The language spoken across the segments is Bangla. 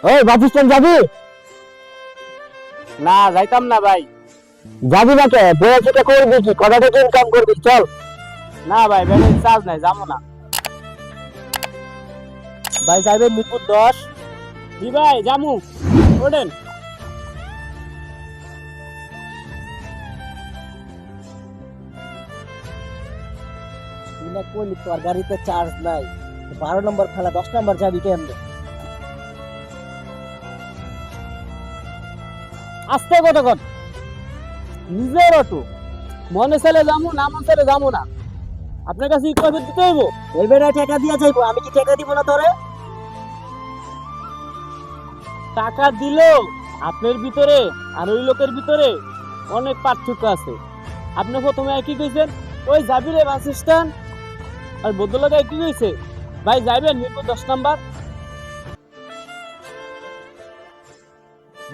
ওই বাস স্ট্যান্ড যাবি? না যাইতাম না ভাই। যাবি না কে? পড়াশোনা করবি কি? কটা টাকা ইনকাম করবি? চল। না ভাই, ব্যাটারি চার্জ নাই, যাবো না। ভাই যাইবেন মিরপুর 10। জি ভাই যামু, ওঠেন। তুই না কইলি তোর গাড়িতে চার্জ নাই, 12 নম্বর ফেলা 10 নম্বর যাবি কেমনে? আস্তে কথা কন, নিজের অটো, মনে চাইলে যামু, না মনে চাইলে যামু না। আপনার কাছে কি কয়বার দিতে হইব? এই বেটা টাকা দিয়া যাইবো, আমি কি টাকা দিব না তোরে? টাকা দিলেও আপনার ভিতরে আর ওই লোকের ভিতরে অনেক পার্থক্য আছে। আপনি প্রথমে কি কইছেন, ওই যাবি রে বাস স্ট্যান্ড, আর ভদ্রলোকে কি কইছে, ভাই যাইবেন মিরপুর 10 নাম্বার।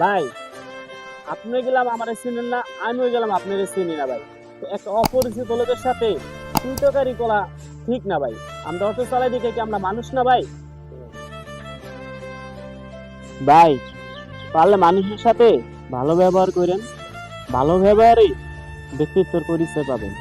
ভাই আপনি গেলাম আমার চিনেন না, আমিও গেলাম আপনার চিনি না ভাই। তো একটা অপরিচিত লোকের সাথে তুইতকারি করা ঠিক না ভাই। আমরা অটো চালাই দেখে কি আমরা মানুষ না ভাই? ভাই পারলে মানুষের সাথে ভালো ব্যবহার করেন, ভালো ব্যবহারই ব্যক্তিত্বের পরিচয় পাবেন।